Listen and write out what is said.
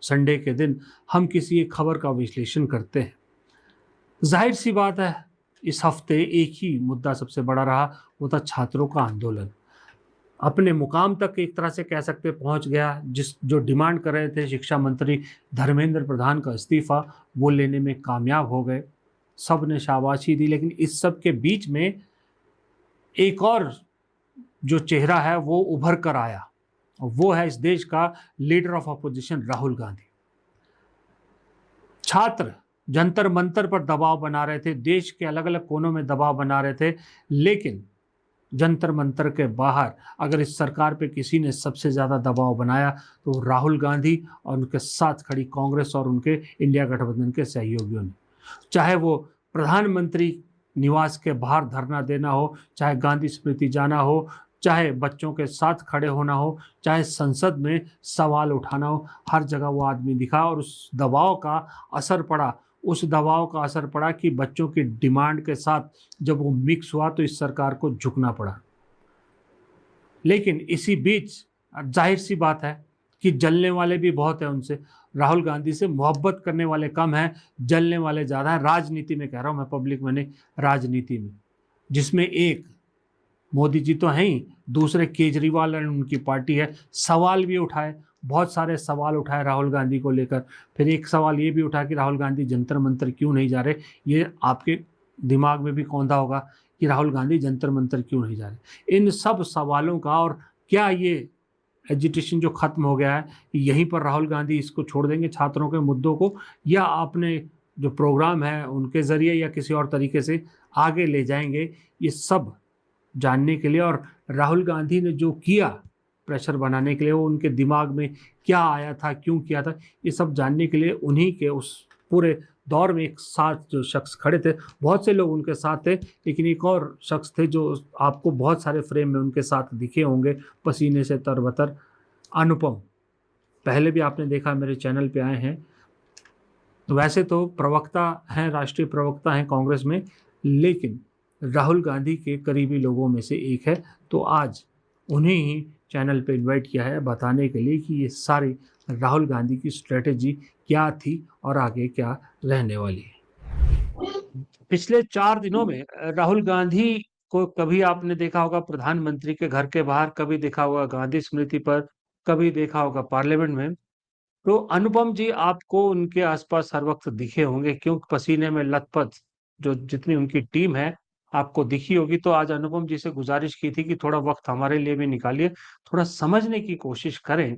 Sunday के दिन हम किसी एक खबर का विश्लेषण करते हैं। जाहिर सी बात है, इस हफ्ते एक ही मुद्दा सबसे बड़ा रहा, वो था छात्रों का आंदोलन। अपने मुकाम तक एक तरह से कह सकते पहुंच गया। जो डिमांड कर रहे थे शिक्षा मंत्री धर्मेंद्र प्रधान का इस्तीफा, वो लेने में कामयाब हो गए। सब ने शाबाशी दी, लेकिन इस सब के बीच में एक और जो चेहरा है वो उभर कर आया, और वो है इस देश का leader of opposition Rahul Gandhi. छात्र जंतर मंतर पर दबाव बना रहे थे, देश के अलग अलग कोनों में दबाव बना रहे थे, लेकिन जंतर मंतर के बाहर अगर इस सरकार पे किसी ने सबसे ज्यादा दबाव बनाया तो राहुल गांधी और उनके साथ खड़ी कांग्रेस और उनके इंडिया गठबंधन के सहयोगियों ने। चाहे वो प्रधानमंत्री निवास के बाहर धरना देना हो, चाहे गांधी स्मृति जाना हो, चाहे बच्चों के साथ खड़े होना हो, चाहे संसद में सवाल उठाना हो, हर जगह वो आदमी दिखा। और उस दबाव का असर पड़ा, कि बच्चों की डिमांड के साथ जब वो मिक्स हुआ तो इस सरकार को झुकना पड़ा। लेकिन इसी बीच जाहिर सी बात है कि जलने वाले भी बहुत हैं उनसे। राहुल गांधी से मोहब्बत करने वाले कम हैं, जलने वाले ज़्यादा हैं। राजनीति में कह रहा हूँ मैं, पब्लिक में नहीं, राजनीति में, जिसमें एक मोदी जी तो हैं ही, दूसरे केजरीवाल और उनकी पार्टी है। सवाल भी उठाए, बहुत सारे सवाल उठाए राहुल गांधी को लेकर। फिर एक सवाल ये भी उठा कि राहुल गांधी जंतर मंतर क्यों नहीं जा रहे। ये आपके दिमाग में भी कौंधा होगा कि राहुल गांधी जंतर मंतर क्यों नहीं जा रहे। इन सब सवालों का, और क्या ये एजिटेशन जो खत्म हो गया है, यहीं पर राहुल गांधी इसको छोड़ देंगे छात्रों के मुद्दों को, या अपने जो प्रोग्राम है उनके जरिए या किसी और तरीके से आगे ले जाएंगे, ये सब जानने के लिए, और राहुल गांधी ने जो किया प्रेशर बनाने के लिए, वो उनके दिमाग में क्या आया था, क्यों किया था, ये सब जानने के लिए उन्हीं के उस पूरे दौर में एक साथ जो शख्स खड़े थे, बहुत से लोग उनके साथ थे, लेकिन एक और शख्स थे जो आपको बहुत सारे फ्रेम में उनके साथ दिखे होंगे, पसीने से तरबतर, अनुपम। पहले भी आपने देखा, मेरे चैनल पे आए हैं। तो वैसे तो प्रवक्ता हैं, राष्ट्रीय प्रवक्ता हैं कांग्रेस में, लेकिन राहुल गांधी के करीबी लोगों में से एक है। तो आज उन्हें ही चैनल पे इनवाइट किया है बताने के लिए कि ये सारी राहुल गांधी की स्ट्रेटेजी क्या थी और आगे क्या रहने वाली है। पिछले 4 दिनों में राहुल गांधी को कभी आपने देखा होगा प्रधानमंत्री के घर के बाहर, कभी देखा होगा गांधी स्मृति पर, कभी देखा होगा पार्लियामेंट में। तो अनुपम जी आपको उनके आसपास हर वक्त दिखे होंगे, क्योंकि पसीने में लथपथ जो जितनी उनकी टीम है आपको दिखी होगी। तो आज अनुपम जी से गुजारिश की थी कि थोड़ा वक्त हमारे लिए भी निकालिए, थोड़ा समझने की कोशिश करें